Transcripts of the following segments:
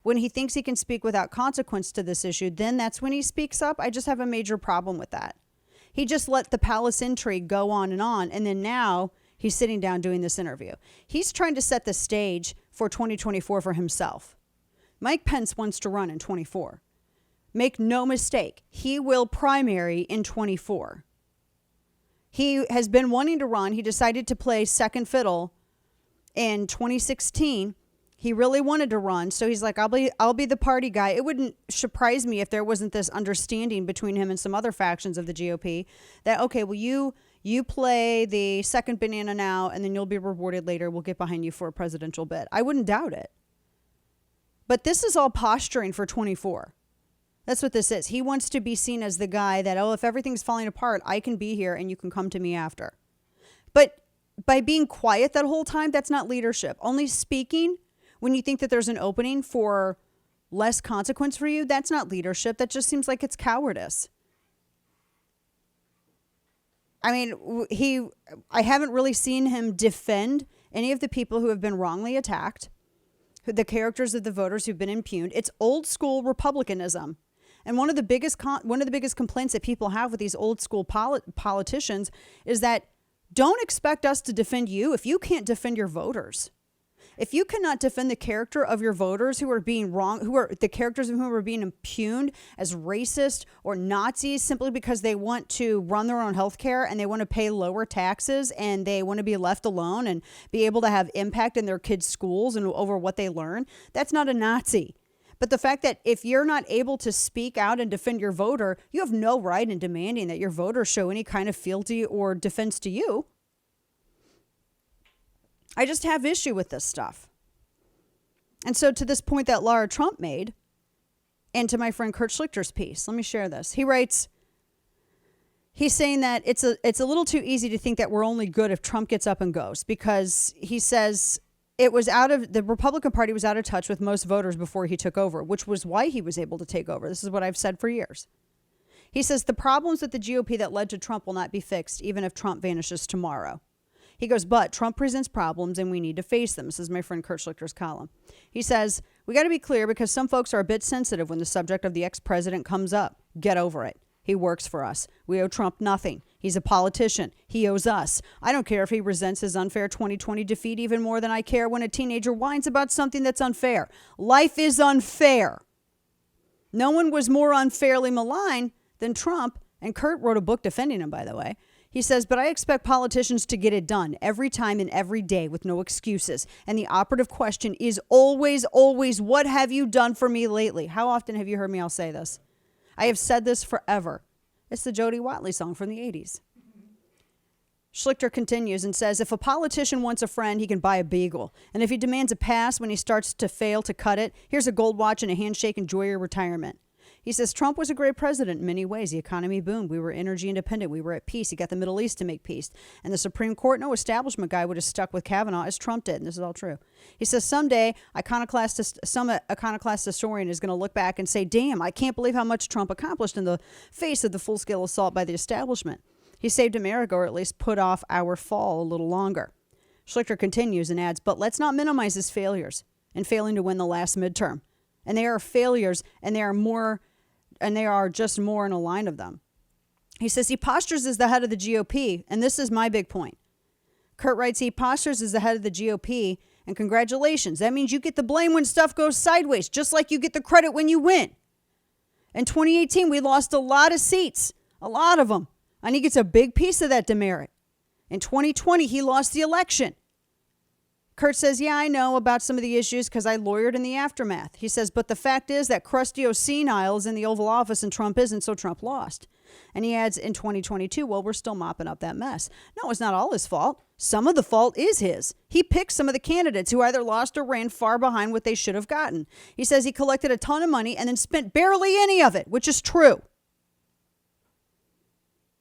when he thinks he can speak without consequence to this issue, then that's when he speaks up. I just have a major problem with that. He just let the palace intrigue go on, and then now he's sitting down doing this interview. He's trying to set the stage for 2024 for himself. Mike Pence wants to run in 24. Make no mistake, he will primary in 24. He has been wanting to run. He decided to play second fiddle in 2016. He really wanted to run, so he's like, I'll be the party guy. It wouldn't surprise me if there wasn't this understanding between him and some other factions of the GOP that, okay, well, you play the second banana now, and then you'll be rewarded later. We'll get behind you for a presidential bid. I wouldn't doubt it. But this is all posturing for 24. That's what this is. He wants to be seen as the guy that, if everything's falling apart, I can be here and you can come to me after. But by being quiet that whole time, that's not leadership. Only speaking when you think that there's an opening for less consequence for you, that's not leadership. That just seems like it's cowardice. I mean, I haven't really seen him defend any of the people who have been wrongly attacked, the characters of the voters who've been impugned. It's old school Republicanism. And one of the biggest complaints that people have with these old school politicians is that don't expect us to defend you if you can't defend your voters. If you cannot defend the character of your voters who are being wrong, who are the characters of whom are being impugned as racist or Nazis simply because they want to run their own healthcare and they want to pay lower taxes and they want to be left alone and be able to have impact in their kids' schools and over what they learn, that's not a Nazi. But the fact that if you're not able to speak out and defend your voter, you have no right in demanding that your voters show any kind of fealty or defense to you. I just have issue with this stuff. And so to this point that Laura Trump made, and to my friend Kurt Schlichter's piece, let me share this. He writes, he's saying that it's a little too easy to think that we're only good if Trump gets up and goes, because he says the Republican Party was out of touch with most voters before he took over, which was why he was able to take over. This is what I've said for years. He says the problems with the GOP that led to Trump will not be fixed, even if Trump vanishes tomorrow. He goes, but Trump presents problems and we need to face them. This is my friend Kurt Schlichter's column. He says, we got to be clear because some folks are a bit sensitive when the subject of the ex-president comes up. Get over it. He works for us. We owe Trump nothing. He's a politician. He owes us. I don't care if he resents his unfair 2020 defeat even more than I care when a teenager whines about something that's unfair. Life is unfair. No one was more unfairly maligned than Trump, and Kurt wrote a book defending him, by the way. He says, but I expect politicians to get it done every time and every day with no excuses. And the operative question is always, always, what have you done for me lately? How often have you heard me all say this? I have said this forever. It's the Jody Watley song from the 80s. Schlichter continues and says, if a politician wants a friend, he can buy a bagel. And if he demands a pass when he starts to fail to cut it, here's a gold watch and a handshake. Enjoy your retirement. He says, Trump was a great president in many ways. The economy boomed. We were energy independent. We were at peace. He got the Middle East to make peace. And the Supreme Court, no establishment guy would have stuck with Kavanaugh as Trump did. And this is all true. He says, someday, some iconoclast historian is going to look back and say, damn, I can't believe how much Trump accomplished in the face of the full-scale assault by the establishment. He saved America, or at least put off our fall a little longer. Schlichter continues and adds, but let's not minimize his failures in failing to win the last midterm. And they are failures, and they are just more in a line of them. He says he postures as the head of the GOP, and this is my big point. Kurt writes, he postures as the head of the GOP, and congratulations. That means you get the blame when stuff goes sideways, just like you get the credit when you win. In 2018, we lost a lot of seats, a lot of them, and he gets a big piece of that demerit. In 2020, he lost the election. Kurt says, yeah, I know about some of the issues because I lawyered in the aftermath. He says, but the fact is that Crustio Senile is in the Oval Office and Trump isn't, so Trump lost. And he adds, in 2022, well, we're still mopping up that mess. No, it's not all his fault. Some of the fault is his. He picked some of the candidates who either lost or ran far behind what they should have gotten. He says he collected a ton of money and then spent barely any of it, which is true.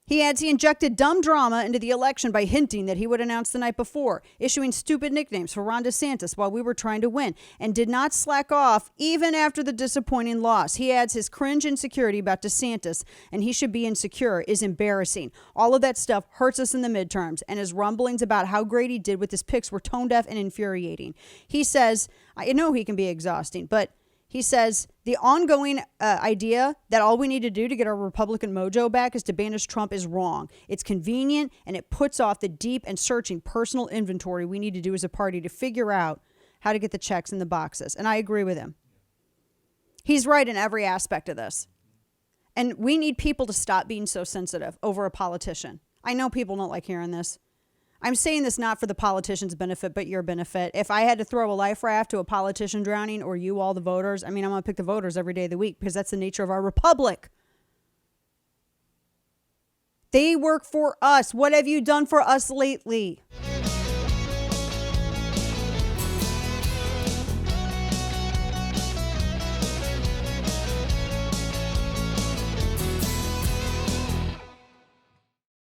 He adds he injected dumb drama into the election by hinting that he would announce the night before, issuing stupid nicknames for Ron DeSantis while we were trying to win, and did not slack off even after the disappointing loss. He adds his cringe insecurity about DeSantis, and he should be insecure, is embarrassing. All of that stuff hurts us in the midterms, and his rumblings about how great he did with his picks were tone deaf and infuriating. He says, I know he can be exhausting, but He says, the ongoing idea that all we need to do to get our Republican mojo back is to banish Trump is wrong. It's convenient, and it puts off the deep and searching personal inventory we need to do as a party to figure out how to get the checks in the boxes. And I agree with him. He's right in every aspect of this. And we need people to stop being so sensitive over a politician. I know people don't like hearing this. I'm saying this not for the politician's benefit, but your benefit. If I had to throw a life raft to a politician drowning, or you, all the voters, I'm going to pick the voters every day of the week, because that's the nature of our republic. They work for us. What have you done for us lately?